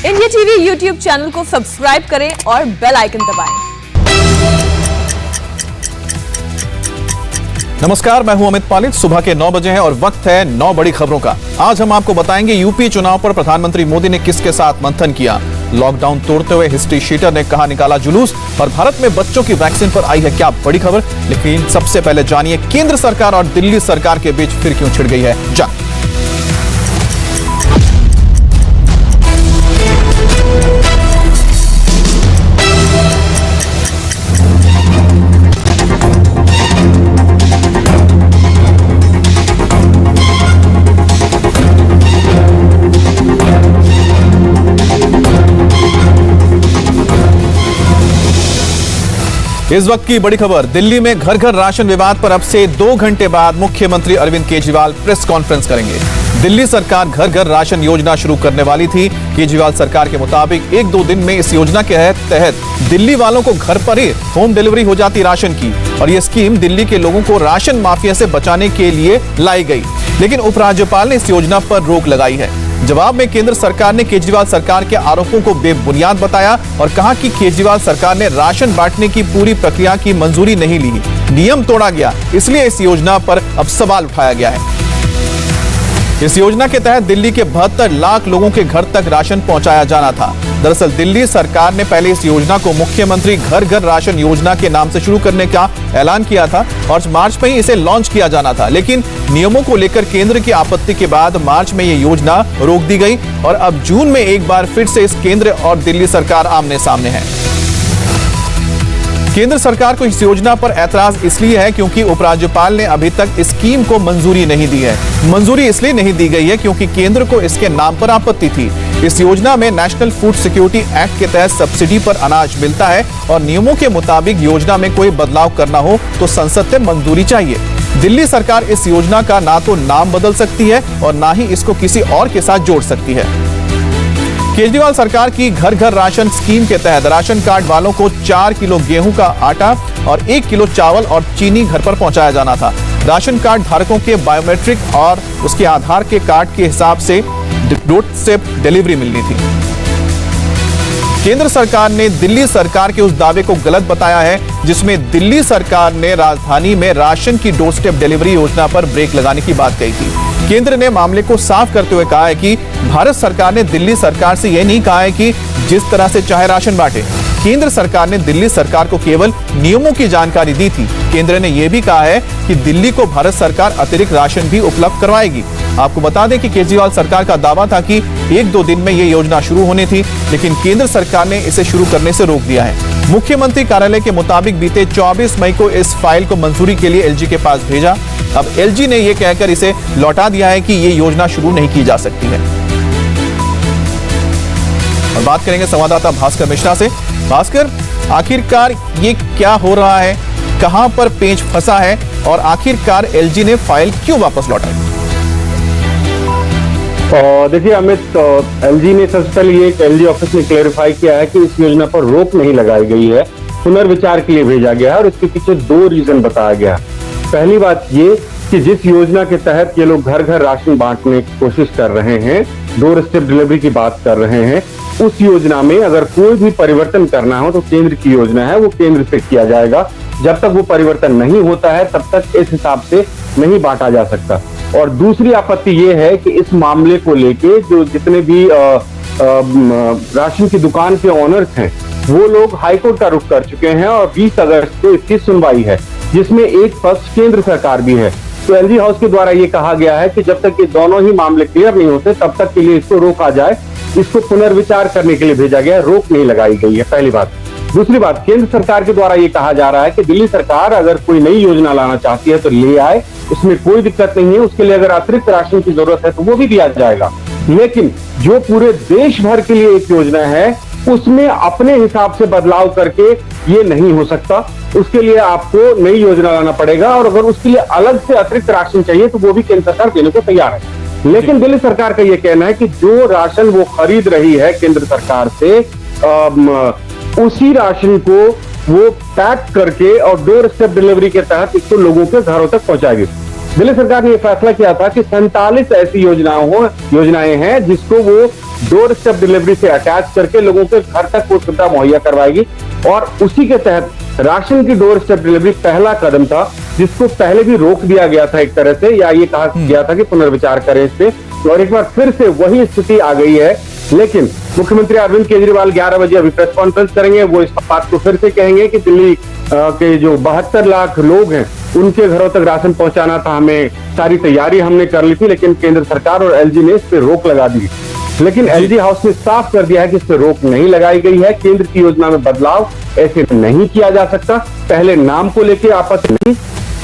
India TV YouTube channel को subscribe करें और बेल आइकन दबाएं। नमस्कार, मैं हूं अमित पालित। सुबह के 9 बजे हैं और वक्त है 9 बड़ी खबरों का। आज हम आपको बताएंगे यूपी चुनाव पर प्रधानमंत्री मोदी ने किसके साथ मंथन किया, लॉकडाउन तोड़ते हुए हिस्ट्री शीटर ने कहा निकाला जुलूस, और भारत में बच्चों की वैक्सीन पर आई है क्या बड़ी खबर। लेकिन सबसे पहले जानिए केंद्र सरकार और दिल्ली सरकार के बीच फिर क्यों छिड़ गई है जंग। इस वक्त की बड़ी खबर, दिल्ली में घर घर राशन विवाद पर अब से 2 घंटे बाद मुख्यमंत्री अरविंद केजरीवाल प्रेस कॉन्फ्रेंस करेंगे। दिल्ली सरकार घर घर राशन योजना शुरू करने वाली थी। केजरीवाल सरकार के मुताबिक 1-2 दिन में इस योजना के तहत दिल्ली वालों को घर पर ही होम डिलीवरी हो जाती राशन की, और यह स्कीम दिल्ली के लोगों को राशन माफिया से बचाने के लिए लाई गई। लेकिन उपराज्यपाल ने इस योजना पर रोक लगाई है। जवाब में केंद्र सरकार ने केजरीवाल सरकार के आरोपों को बेबुनियाद बताया और कहा कि केजरीवाल सरकार ने राशन बांटने की पूरी प्रक्रिया की मंजूरी नहीं ली, नियम तोड़ा गया, इसलिए इस योजना पर अब सवाल उठाया गया है। इस योजना के तहत दिल्ली के 72 लाख लोगों के घर तक राशन पहुंचाया जाना था। दरअसल दिल्ली सरकार ने पहले इस योजना को मुख्यमंत्री घर घर राशन योजना के नाम से शुरू करने का ऐलान किया था और मार्च में ही इसे लॉन्च किया जाना था। लेकिन नियमों को लेकर केंद्र की आपत्ति के बाद मार्च में यह योजना रोक दी गई और अब जून में एक बार फिर से इस केंद्र और दिल्ली सरकार आमने सामने है। केंद्र सरकार को इस योजना पर ऐतराज इसलिए है क्योंकि उपराज्यपाल ने अभी तक इस स्कीम को मंजूरी नहीं दी है। मंजूरी इसलिए नहीं दी गई है क्योंकि केंद्र को इसके नाम पर आपत्ति थी। इस योजना में नेशनल फूड सिक्योरिटी एक्ट के तहत सब्सिडी पर अनाज मिलता है और नियमों के मुताबिक योजना में कोई बदलाव करना हो तो संसद से मंजूरी चाहिए। दिल्ली सरकार इस योजना का ना तो नाम बदल सकती है और ना ही इसको किसी और के साथ जोड़ सकती है। केजरीवाल सरकार की घर घर राशन स्कीम के तहत राशन कार्ड वालों को 4 किलो गेहूं का आटा और 1 किलो चावल और चीनी घर पर पहुंचाया जाना था। राशन कार्ड धारकों के बायोमेट्रिक और उसके आधार के कार्ड के हिसाब से डोर स्टेप डिलीवरी मिलनी थी। केंद्र सरकार ने दिल्ली सरकार के उस दावे को गलत बताया है जिसमें दिल्ली सरकार ने राजधानी में राशन की डोर स्टेप डिलीवरी योजना पर ब्रेक लगाने की बात कही थी। केंद्र ने मामले को साफ करते हुए कहा है कि भारत सरकार ने दिल्ली सरकार से यह नहीं कहा है कि जिस तरह से चाहे राशन बांटे। केंद्र सरकार ने दिल्ली सरकार को केवल नियमों की जानकारी दी थी। केंद्र ने यह भी कहा है कि दिल्ली को भारत सरकार अतिरिक्त राशन भी उपलब्ध करवाएगी। आपको बता दें कि केजरीवाल सरकार का दावा था कि 1-2 दिन में यह योजना शुरू होनी थी, लेकिन केंद्र सरकार ने इसे शुरू करने से रोक दिया है। मुख्यमंत्री कार्यालय के मुताबिक बीते 24 मई को इस फाइल को मंजूरी के लिए एलजी के पास भेजा। अब एलजी ने यह कहकर इसे लौटा दिया है कि यह योजना शुरू नहीं की जा सकती है। और बात करेंगे संवाददाता भास्कर मिश्रा से। भास्कर, आखिरकार ये क्या हो रहा है, कहां पर पेंच फंसा है और आखिरकार एलजी ने फाइल क्यों वापस लौटाई? देखिए अमित, एलजी ने सबसे पहले ये एलजी ऑफिस ने क्लेरिफाई किया है कि इस योजना पर रोक नहीं लगाई गई है, पुनर्विचार के लिए भेजा गया है और इसके पीछे 2 रीजन बताया गया। पहली बात ये कि जिस योजना के तहत ये लोग घर घर राशन बांटने की कोशिश कर रहे हैं, डोर स्टेप डिलीवरी की बात कर रहे हैं, उस योजना में अगर कोई भी परिवर्तन करना हो तो केंद्र की योजना है, वो केंद्र से किया जाएगा। जब तक वो परिवर्तन नहीं होता है तब तक इस हिसाब से नहीं बांटा जा सकता। और दूसरी आपत्ति ये है कि इस मामले को लेके जो जितने भी राशन की दुकान के ऑनर्स हैं वो लोग हाईकोर्ट का रुख कर चुके हैं और 20 अगस्त को इसकी सुनवाई है, जिसमें एक पक्ष केंद्र सरकार भी है। तो एलजी हाउस के द्वारा ये कहा गया है कि जब तक ये दोनों ही मामले क्लियर नहीं होते तब तक के लिए इसको रोका जाए, इसको पुनर्विचार करने के लिए भेजा गया है, रोक नहीं लगाई गई है। पहली बात। दूसरी बात, केंद्र सरकार के द्वारा ये कहा जा रहा है कि दिल्ली सरकार अगर कोई नई योजना लाना चाहती है तो ले आए, उसमें कोई दिक्कत नहीं है, उसके लिए अगर अतिरिक्त राशन की जरूरत है तो वो भी दिया जाएगा। लेकिन जो पूरे देश भर के लिए एक योजना है उसमें अपने हिसाब से बदलाव करके ये नहीं हो सकता। उसके लिए आपको नई योजना लाना पड़ेगा और अगर उसके लिए अलग से अतिरिक्त राशन चाहिए तो वो भी केंद्र सरकार देने को तैयार है। लेकिन दिल्ली सरकार का ये कहना है कि जो राशन वो खरीद रही है केंद्र सरकार से, उसी राशन को वो पैक करके और डोर स्टेप डिलीवरी के तहत इसको लोगों के घरों तक पहुंचाएगी। दिल्ली सरकार ने यह फैसला किया था कि 47 ऐसी योजनाएं हैं जिसको वो डोर स्टेप डिलीवरी से अटैच करके लोगों के घर तक वो सुविधा मुहैया करवाएगी। और उसी के तहत राशन की डोर स्टेप डिलीवरी पहला कदम था, जिसको पहले भी रोक दिया गया था एक तरह से, या ये कहा गया था कि पुनर्विचार करें इस पे, और एक बार फिर से वही स्थिति आ गई है। लेकिन मुख्यमंत्री अरविंद केजरीवाल 11 बजे अभी प्रेस कॉन्फ्रेंस करेंगे, वो इस बात को फिर से कहेंगे कि दिल्ली के जो 72 लाख लोग हैं उनके घरों तक राशन पहुंचाना था, हमें सारी तैयारी हमने कर ली थी, लेकिन केंद्र सरकार और एलजी ने इस पे रोक लगा दी। लेकिन एलजी हाउस ने साफ कर दिया है कि इस पे रोक नहीं लगाई गई है। केंद्र की योजना में बदलाव ऐसे नहीं किया जा सकता। पहले नाम को लेके आपत्ति नहीं,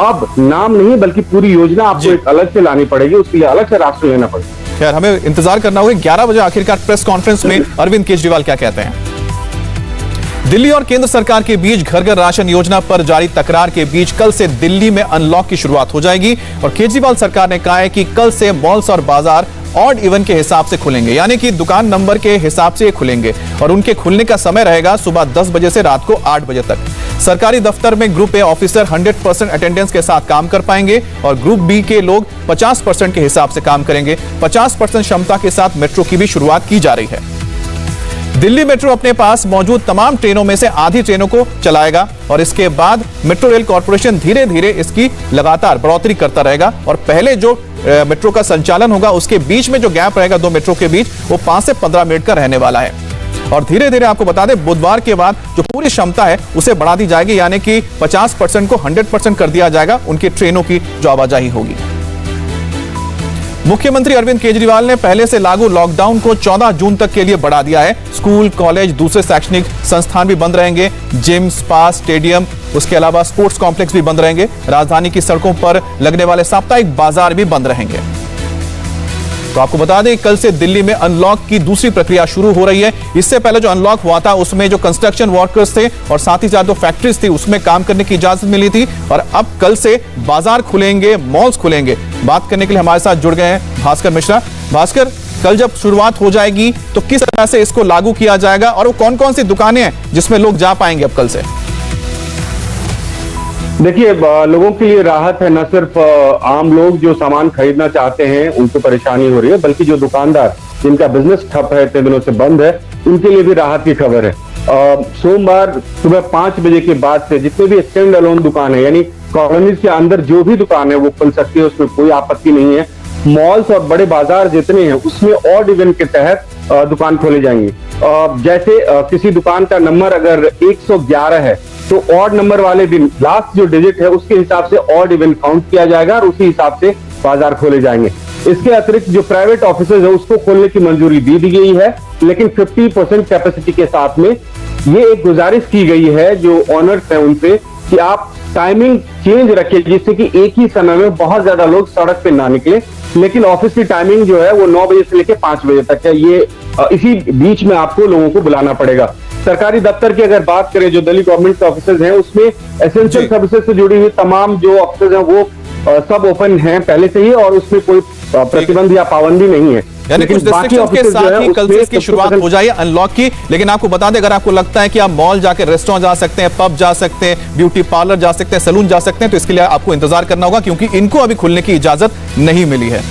अब नाम नहीं बल्कि पूरी योजना आपको एक अलग से लानी पड़ेगी, उसके लिए अलग से राशन लेना पड़ेगा। खैर, हमें इंतजार करना होगा 11 बजे आखिरकार प्रेस कॉन्फ्रेंस में अरविंद केजरीवाल क्या कहते हैं। दिल्ली और केंद्र सरकार के बीच घर घर राशन योजना पर जारी तकरार के बीच कल से दिल्ली में अनलॉक की शुरुआत हो जाएगी और केजरीवाल सरकार ने कहा है कि कल से मॉल्स और बाजार ऑड इवन के हिसाब से खुलेंगे, यानी कि दुकान नंबर के हिसाब से खुलेंगे और उनके खुलने का समय रहेगा सुबह 10 बजे से रात को 8 बजे तक। सरकारी दफ्तर में ग्रुप ए ऑफिसर 100% अटेंडेंस के साथ काम कर पाएंगे और ग्रुप बी के लोग 50% के हिसाब से काम करेंगे। 50% क्षमता के साथ मेट्रो की भी शुरुआत की जा रही है। दिल्ली मेट्रो अपने पास मौजूद तमाम ट्रेनों में से आधी ट्रेनों को चलाएगा और इसके बाद मेट्रो रेल कॉर्पोरेशन धीरे धीरे इसकी लगातार बढ़ोतरी करता रहेगा और पहले जो मेट्रो का संचालन होगा उसके बीच में जो गैप रहेगा दो मेट्रो के बीच, वो 5 से 15 मिनट का रहने वाला है। और धीरे धीरे आपको बता दें, बुधवार के बाद जो पूरी क्षमता है उसे बढ़ा दी जाएगी, यानी कि 50% को 100% कर दिया जाएगा उनकी ट्रेनों की जो आवाजाही होगी। मुख्यमंत्री अरविंद केजरीवाल ने पहले से लागू लॉकडाउन को 14 जून तक के लिए बढ़ा दिया है। स्कूल, कॉलेज, दूसरे शैक्षणिक संस्थान भी बंद रहेंगे, जिम, स्पा, स्टेडियम, उसके अलावा स्पोर्ट्स कॉम्प्लेक्स भी बंद रहेंगे। राजधानी की सड़कों पर लगने वाले साप्ताहिक बाजार भी बंद रहेंगे। तो आपको बता दें, कल से दिल्ली में अनलॉक की दूसरी प्रक्रिया शुरू हो रही है। इससे पहले जो अनलॉक हुआ था उसमें जो कंस्ट्रक्शन वर्कर्स थे और साथ ही साथ जो फैक्ट्रीज थी उसमें काम करने की इजाजत मिली थी और अब कल से बाजार खुलेंगे, मॉल्स खुलेंगे। बात करने के लिए हमारे साथ जुड़ गए हैं भास्कर मिश्रा। भास्कर, कल जब शुरुआत हो जाएगी तो किस तरह से इसको लागू किया जाएगा और वो कौन कौन सी दुकानें हैं जिसमें लोग जा पाएंगे अब कल से? देखिए, लोगों के लिए राहत है। न सिर्फ आम लोग जो सामान खरीदना चाहते हैं उनको परेशानी हो रही है, बल्कि जो दुकानदार जिनका बिजनेस ठप है, इतने दिनों से बंद है, उनके लिए भी राहत की खबर है। सोमवार सुबह 5 बजे के बाद से जितने भी स्टैंड अलोन दुकान है, यानी कॉलोनीज के अंदर जो भी दुकान है वो खुल सकती है, उसमें कोई आपत्ति नहीं है। मॉल्स और बड़े बाजार जितने हैं उसमें ऑड इवन के तहत दुकान खोले जाएंगे। जैसे किसी दुकान का नंबर अगर 111 है तो ऑड नंबर वाले दिन लास्ट जो डिजिट है उसके हिसाब से ऑड इवन काउंट किया जाएगा और उसी हिसाब से बाजार खोले जाएंगे। इसके अतिरिक्त जो प्राइवेट ऑफिसेज है उसको खोलने की मंजूरी दी गई है, लेकिन 50% कैपेसिटी के साथ में। ये एक गुजारिश की गई है जो ऑनर्स है उनसे कि आप टाइमिंग चेंज रखिए, जिससे कि एक ही समय में बहुत ज्यादा लोग सड़क पे ना निकले। लेकिन ऑफिस की टाइमिंग जो है वो 9 बजे से लेकर 5 बजे तक है। ये इसी बीच में आपको लोगों को बुलाना पड़ेगा। सरकारी दफ्तर की अगर बात करें, जो दिल्ली गवर्नमेंट के ऑफिसेज हैं उसमें एसेंशियल सर्विसेज से जुड़ी हुई तमाम जो ऑफिसेज हैं वो सब ओपन हैं पहले से ही और उसमें कोई प्रतिबंध या पाबंदी नहीं है। यानी कुछ रिस्ट्रिक्शंस के साथ ही कल से इसकी शुरुआत हो जाए अनलॉक की। लेकिन आपको बता दें, अगर आपको लगता है कि आप मॉल जाकर रेस्टोरेंट जा सकते हैं, पब जा सकते हैं, ब्यूटी पार्लर जा सकते हैं, सैलून जा सकते हैं, तो इसके लिए आपको इंतजार करना होगा क्योंकि इनको अभी खुलने की इजाजत नहीं मिली है।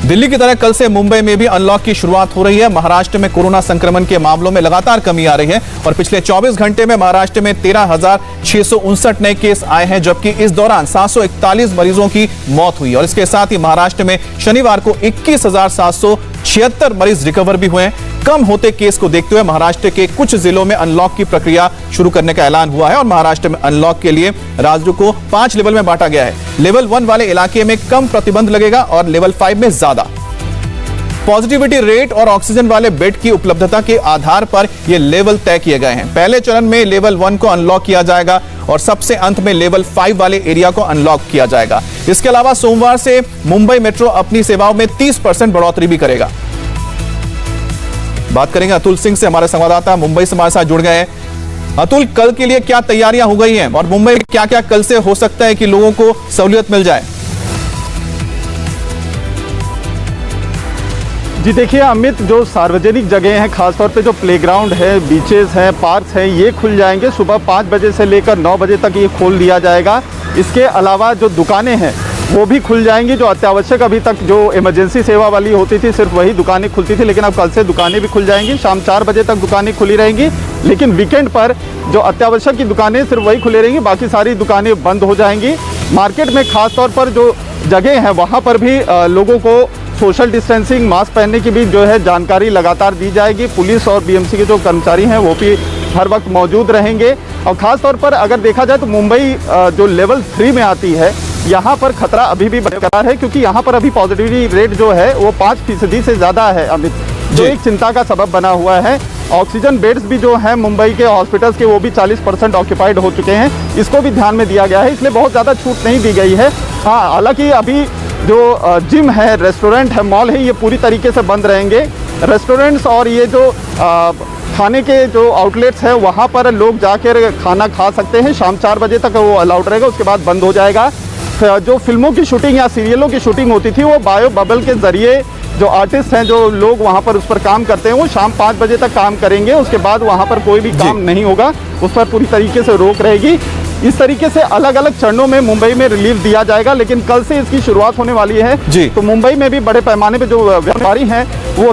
दिल्ली की तरह कल से मुंबई में भी अनलॉक की शुरुआत हो रही है। महाराष्ट्र में कोरोना संक्रमण के मामलों में लगातार कमी आ रही है और पिछले 24 घंटे में महाराष्ट्र में 13,659 नए केस आए हैं, जबकि इस दौरान 741 मरीजों की मौत हुई और इसके साथ ही महाराष्ट्र में शनिवार को 21,776 मरीज रिकवर भी हुए हैं। कम होते केस को देखते हुए महाराष्ट्र के कुछ जिलों में अनलॉक की प्रक्रिया शुरू करने का ऐलान हुआ है और महाराष्ट्र में अनलॉक के लिए राज्यों को 5 लेवल में बांटा गया है। लेवल 1 वाले इलाके में कम प्रतिबंध लगेगा और लेवल 5 में ज्यादा। पॉजिटिविटी रेट और ऑक्सीजन वाले बेड की उपलब्धता के आधार पर ये लेवल तय किए गए हैं। पहले चरण में लेवल 1 को अनलॉक किया जाएगा और सबसे अंत में लेवल 5 वाले एरिया को अनलॉक किया जाएगा। इसके अलावा सोमवार से मुंबई मेट्रो अपनी सेवाओं में 30% बढ़ोतरी भी करेगा। बात करेंगे अतुल सिंह से, हमारे संवाददाता मुंबई से हमारे साथ जुड़ गए हैं। अतुल, कल के लिए क्या तैयारियां हो गई हैं और मुंबई में क्या क्या कल से हो सकता है कि लोगों को सहूलियत मिल जाए? जी देखिए अमित, जो सार्वजनिक जगह हैं, खासतौर पे जो प्लेग्राउंड है, बीचेस हैं, पार्क्स हैं, ये खुल जाएंगे। सुबह 5 बजे से लेकर 9 बजे तक ये खोल दिया जाएगा। इसके अलावा जो दुकानें हैं वो भी खुल जाएंगी। जो अत्यावश्यक अभी तक जो इमरजेंसी सेवा वाली होती थी सिर्फ वही दुकानें खुलती थी, लेकिन अब कल से दुकानें भी खुल जाएंगी। शाम 4 बजे तक दुकानें खुली रहेंगी, लेकिन वीकेंड पर जो अत्यावश्यक की दुकानें सिर्फ वही खुली रहेंगी, बाकी सारी दुकानें बंद हो जाएंगी। मार्केट में खास तौर पर जो जगह है वहाँ पर भी लोगों को सोशल डिस्टेंसिंग, मास्क पहनने की भी जो है जानकारी लगातार दी जाएगी। पुलिस और बीएमसी के जो कर्मचारी हैं वो भी हर वक्त मौजूद रहेंगे। और ख़ास तौर पर अगर देखा जाए तो मुंबई जो लेवल 3 में आती है, यहाँ पर खतरा अभी भी बरकरार है, क्योंकि यहाँ पर अभी पॉजिटिविटी रेट जो है वो 5% से ज़्यादा है अमित, जो एक चिंता का सबब बना हुआ है। ऑक्सीजन बेड्स भी जो हैं मुंबई के हॉस्पिटल्स के वो भी 40% ऑक्यूपाइड हो चुके हैं, इसको भी ध्यान में दिया गया है, इसलिए बहुत ज़्यादा छूट नहीं दी गई है। हाँ, हालांकि अभी जो जिम है, रेस्टोरेंट है, मॉल है, ये पूरी तरीके से बंद रहेंगे। रेस्टोरेंट्स और ये जो खाने के जो आउटलेट्स हैं वहाँ पर लोग जाकर खाना खा सकते हैं, शाम 4 बजे तक वो अलाउड रहेगा, उसके बाद बंद हो जाएगा। जो फिल्मों की शूटिंग या सीरियलों की शूटिंग होती थी वो बायो बबल के ज़रिए जो आर्टिस्ट हैं, जो लोग वहाँ पर उस पर काम करते हैं, वो शाम 5 बजे तक काम करेंगे, उसके बाद वहाँ पर कोई भी काम नहीं होगा, उस पर पूरी तरीके से रोक रहेगी। इस तरीके से अलग अलग चरणों में मुंबई में रिलीफ दिया जाएगा, लेकिन कल से इसकी शुरुआत होने वाली है। तो मुंबई में भी बड़े पैमाने पे जो व्यापारी हैं वो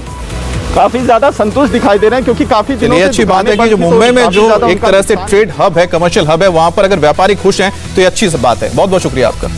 काफी ज्यादा संतुष्ट दिखाई दे रहे हैं, क्योंकि काफी दिनों से अच्छी बात है कि जो मुंबई में जो एक तरह से ट्रेड हब है, कमर्शियल हब है, वहां पर अगर व्यापारी खुश हैं तो ये अच्छी बात है। बहुत बहुत शुक्रिया आपका।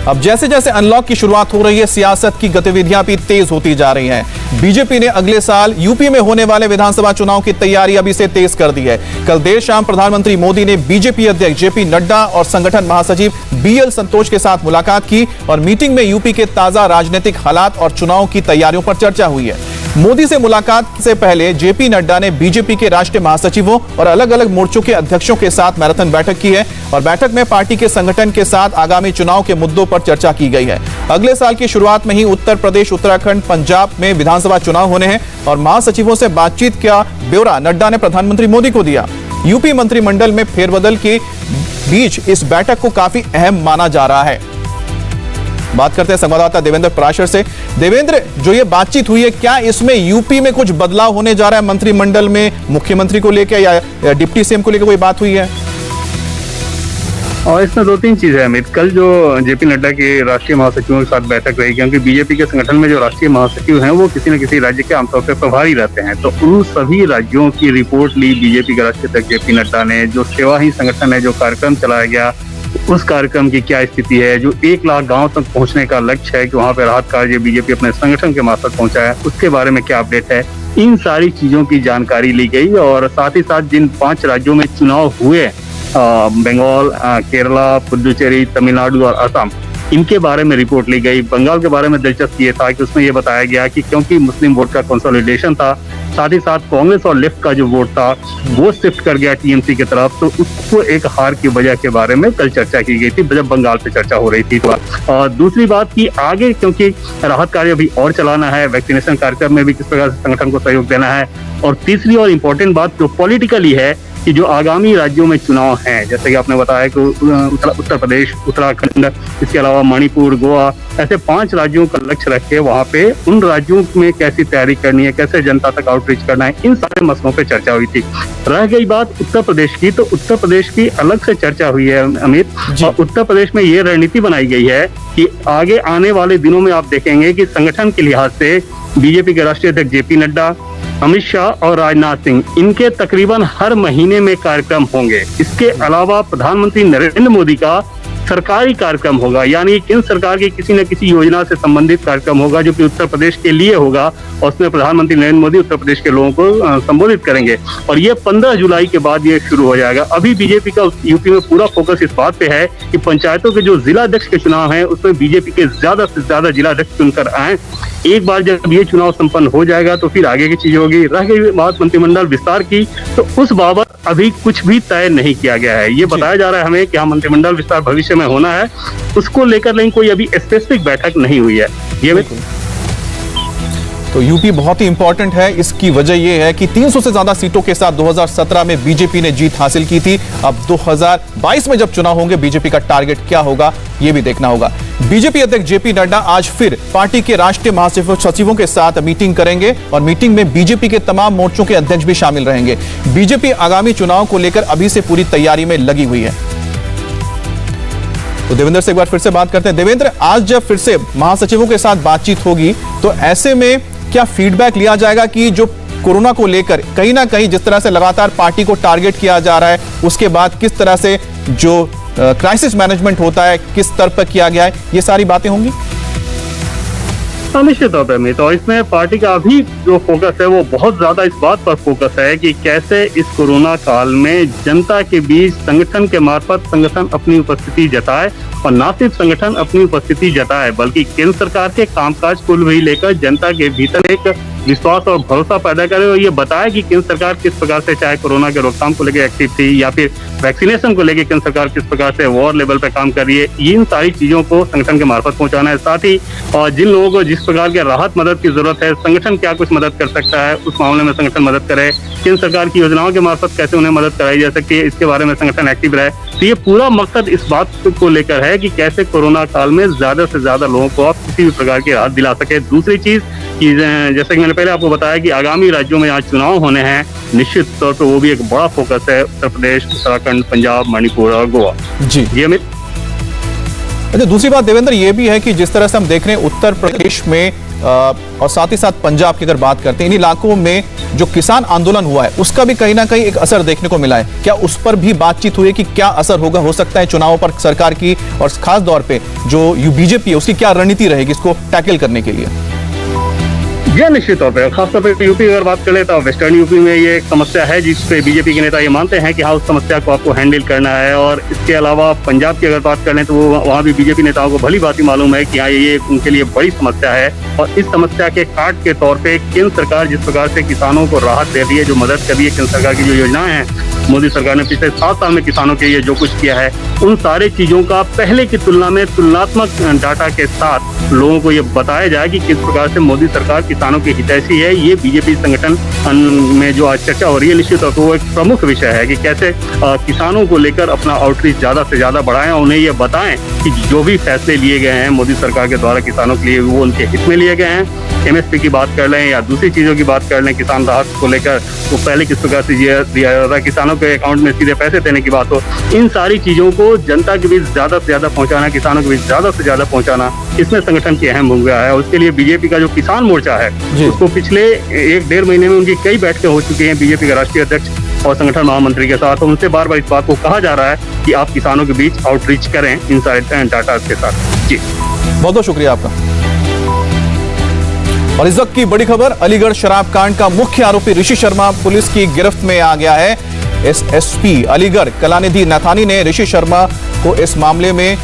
अब जैसे जैसे अनलॉक की शुरुआत हो रही है, सियासत की गतिविधियां भी तेज होती जा रही हैं। बीजेपी ने अगले साल यूपी में होने वाले विधानसभा चुनाव की तैयारी अभी से तेज कर दी है। कल देर शाम प्रधानमंत्री मोदी ने बीजेपी अध्यक्ष जेपी नड्डा और संगठन महासचिव बीएल संतोष के साथ मुलाकात की और मीटिंग में यूपी के ताजा राजनीतिक हालात और चुनाव की तैयारियों पर चर्चा हुई है। मोदी से मुलाकात से पहले जेपी नड्डा ने बीजेपी के राष्ट्रीय महासचिवों और अलग अलग मोर्चों के अध्यक्षों के साथ मैराथन बैठक की है और बैठक में पार्टी के संगठन के साथ आगामी चुनाव के मुद्दों पर चर्चा की गई है। अगले साल की शुरुआत में ही उत्तर प्रदेश, उत्तराखंड, पंजाब में विधानसभा चुनाव होने हैं और महासचिवों से बातचीत का ब्यौरा नड्डा ने प्रधानमंत्री मोदी को दिया। यूपी मंत्रिमंडल में फेरबदल के बीच इस बैठक को काफी अहम माना जा रहा है। बात करते हैं संवाददाता देवेंद्र पराशर से। देवेंद्र, जो ये बातचीत हुई है, क्या इसमें यूपी में कुछ बदलाव होने जा रहा है मंत्रिमंडल में, मुख्यमंत्री को लेकर या डिप्टी सीएम को लेकर कोई बात हुई है? और इसमें 2-3 चीजें हैं अमित। कल जो जेपी नड्डा के राष्ट्रीय महासचिवों के साथ बैठक रही, क्योंकि बीजेपी के संगठन में जो राष्ट्रीय महासचिव हैं वो किसी न किसी राज्य के आमतौर पर प्रभारी रहते हैं, तो उन सभी राज्यों की रिपोर्ट ली बीजेपी के राष्ट्रीय अध्यक्ष जेपी नड्डा ने। जो सेवा ही संगठन है, जो कार्यक्रम चलाया गया, उस कार्यक्रम की क्या स्थिति है, जो 1 लाख गांव तक पहुंचने का लक्ष्य है कि वहां पर राहत कार्य बीजेपी अपने संगठन के मार्फत पहुंचाया, उसके बारे में क्या अपडेट है, इन सारी चीजों की जानकारी ली गई। और साथ ही साथ जिन 5 राज्यों में चुनाव हुए, बंगाल, केरला, पुडुचेरी, तमिलनाडु और असम, इनके बारे में रिपोर्ट ली गई। बंगाल के बारे में दिलचस्प ये था कि उसमें ये बताया गया कि क्योंकि मुस्लिम वोट का कंसोलिडेशन था, साथ ही साथ कांग्रेस और लेफ्ट का जो वोट था वो शिफ्ट कर गया टीएमसी की तरफ, तो उसको एक हार की वजह के बारे में कल चर्चा की गई थी जब बंगाल पे चर्चा हो रही थी। और दूसरी बात की आगे, क्योंकि राहत कार्य अभी और चलाना है, वैक्सीनेशन कार्यक्रम में भी किस प्रकार से संगठन को सहयोग देना है। और तीसरी और इम्पोर्टेंट बात जो पॉलिटिकली है कि जो आगामी राज्यों में चुनाव हैं, जैसे कि आपने बताया कि उत्तर प्रदेश, उत्तराखंड, इसके अलावा मणिपुर, गोवा, ऐसे 5 राज्यों का लक्ष्य रख के वहाँ पे उन राज्यों में कैसी तैयारी करनी है, कैसे जनता तक आउटरीच करना है, इन सारे मसलों पे चर्चा हुई थी। रह गई बात उत्तर प्रदेश की, तो उत्तर प्रदेश की अलग से चर्चा हुई है अमित। और उत्तर प्रदेश में ये रणनीति बनाई गई है कि आगे आने वाले दिनों में आप देखेंगे कि संगठन के लिहाज से बीजेपी के राष्ट्रीय अध्यक्ष जेपी नड्डा, अमित शाह और राजनाथ सिंह, इनके तकरीबन हर महीने में कार्यक्रम होंगे। इसके अलावा प्रधानमंत्री नरेंद्र मोदी का सरकारी कार्यक्रम होगा, यानी केंद्र सरकार की किसी न किसी योजना से संबंधित कार्यक्रम होगा जो कि उत्तर प्रदेश के लिए होगा और उसमें प्रधानमंत्री नरेंद्र मोदी उत्तर प्रदेश के लोगों को संबोधित करेंगे। और ये 15 जुलाई के बाद ये शुरू हो जाएगा। अभी बीजेपी का यूपी में पूरा फोकस इस बात पे है कि पंचायतों के जो जिला अध्यक्ष के चुनाव हैं उसमें बीजेपी के ज्यादा से ज्यादा जिला अध्यक्ष चुनकर आए। एक बार जब ये चुनाव संपन्न हो जाएगा तो फिर आगे की चीज होगी। रह गई बात मंत्रिमंडल विस्तार की, तो उस बाबत अभी कुछ भी तय नहीं किया गया है। ये बताया जा रहा है हमें कि हाँ, मंत्रिमंडल विस्तार भविष्य में होना है, उसको लेकर लेकिन कोई अभी स्पेसिफिक बैठक नहीं हुई है। ये तो यूपी बहुत ही इंपॉर्टेंट है। इसकी वजह यह है कि 300 से ज्यादा सीटों के साथ 2017 में बीजेपी ने जीत हासिल की थी। अब 2022 में जब चुनाव होंगे, बीजेपी का टारगेट क्या होगा यह भी देखना होगा। बीजेपी अध्यक्ष जेपी नड्डा आज फिर पार्टी के राष्ट्रीय महासचिवों के साथ मीटिंग करेंगे और मीटिंग में बीजेपी के तमाम मोर्चों के अध्यक्ष भी शामिल रहेंगे। बीजेपी आगामी चुनाव को लेकर अभी से पूरी तैयारी में लगी हुई है। तो देवेंद्र से एक बार फिर से बात करते हैं। देवेंद्र, आज जब फिर से महासचिवों के साथ बातचीत होगी तो ऐसे में क्या फीडबैक लिया जाएगा कि जो कोरोना को लेकर कहीं ना कहीं जिस तरह से लगातार पार्टी को टारगेट किया जा रहा है, उसके बाद किस तरह से जो क्राइसिस मैनेजमेंट होता है किस स्तर पर किया गया है, ये सारी बातें होंगी? निश्चित तौर पर तो इसमें पार्टी का अभी जो फोकस है वो बहुत ज्यादा इस बात पर फोकस है कि कैसे इस कोरोना काल में जनता के बीच संगठन के मार्फत संगठन अपनी उपस्थिति जताए, और न सिर्फ संगठन अपनी उपस्थिति जताए बल्कि केंद्र सरकार के कामकाज को भी लेकर जनता के भीतर एक विश्वास और भरोसा पैदा करे और ये बताए कि केंद्र सरकार किस प्रकार से चाहे कोरोना के रोकथाम को लेकर एक्टिव थी या फिर वैक्सीनेशन को लेकर केंद्र सरकार किस प्रकार से वॉर लेवल पर काम कर रही है, इन सारी चीजों को संगठन के मार्फत पहुंचाना है। साथ ही और जिन लोगों को जिस प्रकार की राहत मदद की जरूरत है, संगठन क्या कुछ मदद कर सकता है, उस मामले में संगठन मदद करे, केंद्र सरकार की योजनाओं के मार्फत कैसे उन्हें मदद कराई जा सकती है, इसके बारे में संगठन एक्टिव रहे। तो ये पूरा मकसद इस बात को लेकर है कि कैसे कोरोना काल में ज्यादा से ज्यादा लोगों को आप किसी भी प्रकार की राहत दिला सके। दूसरी चीज कि जैसे कि मैंने पहले आपको बताया कि आगामी राज्यों में आज चुनाव होने हैं, निश्चित तौर पर वो भी एक बड़ा फोकस है, उत्तर प्रदेश, उत्तराखंड, पंजाब, मणिपुर और गोवा। जी अमित। अच्छा, दूसरी बात देवेंद्र ये भी है कि जिस तरह से हम देख रहे हैं उत्तर प्रदेश में और साथ ही साथ पंजाब की अगर बात करते हैं, इन इलाकों में जो किसान आंदोलन हुआ है उसका भी कहीं ना कहीं एक असर देखने को मिला है। क्या उस पर भी बातचीत हुई है कि क्या असर होगा, हो सकता है चुनावों पर सरकार की, और खास तौर पे जो बीजेपी है उसकी क्या रणनीति रहेगी इसको टैकल करने के लिए? यह निश्चित तौर पर खासतौर पर यूपी अगर बात करें तो वेस्टर्न यूपी में ये एक समस्या है जिसपे बीजेपी के नेता ये मानते हैं कि हाँ उस समस्या को आपको हैंडल करना है। और इसके अलावा पंजाब की अगर बात करें तो वहाँ भी बीजेपी नेताओं को भली बात ही मालूम है कि हाँ ये उनके लिए बड़ी समस्या है, और इस समस्या के काट के तौर पे केंद्र सरकार जिस प्रकार से किसानों को राहत दे रही है, जो मदद कर रही है, केंद्र सरकार की जो योजनाएं हैं, मोदी सरकार ने पिछले 7 साल में किसानों के लिए जो कुछ किया है, उन सारे चीजों का पहले की तुलना में तुलनात्मक डाटा के साथ लोगों को ये बताया जाए कि किस प्रकार से मोदी सरकार किसानों की हितैषी है। ये बीजेपी संगठन में जो आज चर्चा हो रही है, निश्चित तौर पर वो एक प्रमुख विषय है कि कैसे किसानों को लेकर अपना आउटरीच ज्यादा से ज्यादा बढ़ाएं और उन्हें ये बताएं कि जो भी फैसले लिए गए हैं मोदी सरकार के द्वारा किसानों के लिए वो उनके हित में लिए गए हैं। एमएसपी की बात कर लें या दूसरी चीजों की बात कर लें, किसान राहत को लेकर वो पहले किस प्रकार से दिया जाता है, किसानों के अकाउंट में सीधे पैसे देने की बात हो, इन सारी चीजों को जनता के बीच ज्यादा से ज्यादा पहुंचाना, किसानों के बीच ज्यादा से ज्यादा पहुंचाना, इसमें संगठन की अहम भूमिका है। उसके लिए बीजेपी का जो किसान मोर्चा है उसको पिछले 1-1.5 महीने में उनकी कई बैठकें हो चुकी हैं बीजेपी के राष्ट्रीय अध्यक्ष और संगठन महामंत्री के साथ। उनसे बार बार इस बात को कहा जा रहा है कि आप किसानों के बीच आउटरीच करें इन सारे डाटा के साथ। जी बहुत बहुत शुक्रिया आपका। और इस वक्त की बड़ी खबर, अलीगढ़ शराब कांड का मुख्य आरोपी ऋषि शर्मा पुलिस की गिरफ्त में आ गया है। एसएसपी अलीगढ़ कलानिधि नाथानी ने ऋषि शर्मा को इस मामले में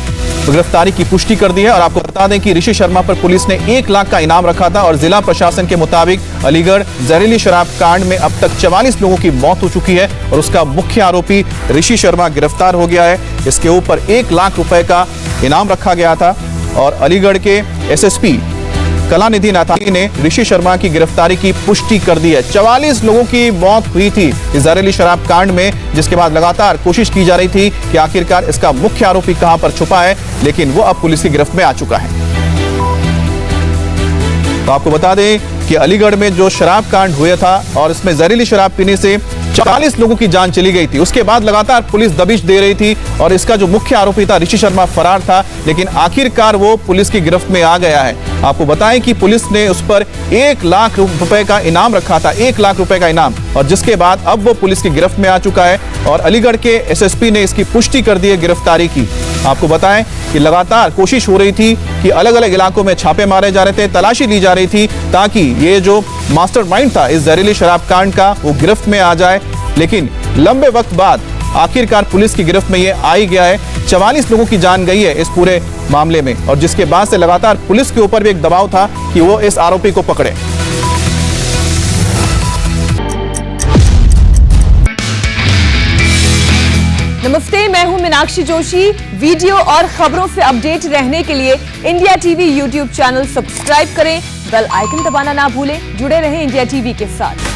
गिरफ्तारी की पुष्टि कर दी है। और आपको बता दें कि ऋषि शर्मा पर पुलिस ने 1 लाख का इनाम रखा था और जिला प्रशासन के मुताबिक अलीगढ़ जहरीली शराब कांड में अब तक 44 लोगों की मौत हो चुकी है और उसका मुख्य आरोपी ऋषि शर्मा गिरफ्तार हो गया है। इसके ऊपर 1 लाख रुपए का इनाम रखा गया था और अलीगढ़ के एसएसपी कलानिधि नाथानी ने ऋषि शर्मा की गिरफ्तारी की पुष्टि कर दी है। 44 लोगों की मौत हुई थी इस जहरीली शराब कांड में, जिसके बाद लगातार कोशिश की जा रही थी कि आखिरकार इसका मुख्य आरोपी कहां पर छुपा है, लेकिन वो अब पुलिस की गिरफ्त में आ चुका है। तो आपको बता दें कि अलीगढ़ में जो शराब कांड हुआ था और इसमें जहरीली शराब पीने से 40 लोगों की जान चली गई थी, उसके बाद लगातार पुलिस दबिश दे रही थी और इसका जो मुख्य आरोपी था ऋषि शर्मा फरार था, लेकिन आखिरकार वो पुलिस की गिरफ्त में आ गया है। आपको बताएं कि पुलिस ने उस पर 1 लाख रुपए का इनाम रखा था, 1 लाख रुपए का इनाम, और जिसके बाद अब वो पुलिस की गिरफ्त में आ चुका है और अलीगढ़ के एसएसपी ने इसकी पुष्टि कर दी है गिरफ्तारी की। आपको बताएं कि लगातार कोशिश हो रही थी कि अलग अलग इलाकों में छापे मारे जा रहे थे, तलाशी ली जा रही थी ताकि ये जो मास्टरमाइंड था इस जहरीली शराब कांड का वो गिरफ्त में आ जाए, लेकिन लंबे वक्त बाद आखिरकार पुलिस की गिरफ्त में ये आ ही गया है। 44 लोगों की जान गई है इस पूरे मामले में और जिसके बाद से लगातार पुलिस के ऊपर भी एक दबाव था कि वो इस आरोपी को पकड़े। नमस्ते, मैं हूं मीनाक्षी जोशी। वीडियो और खबरों से अपडेट रहने के लिए India TV YouTube channel subscribe करें, बेल आइकन दबाना ना भूलें। जुड़े रहें इंडिया टीवी के साथ।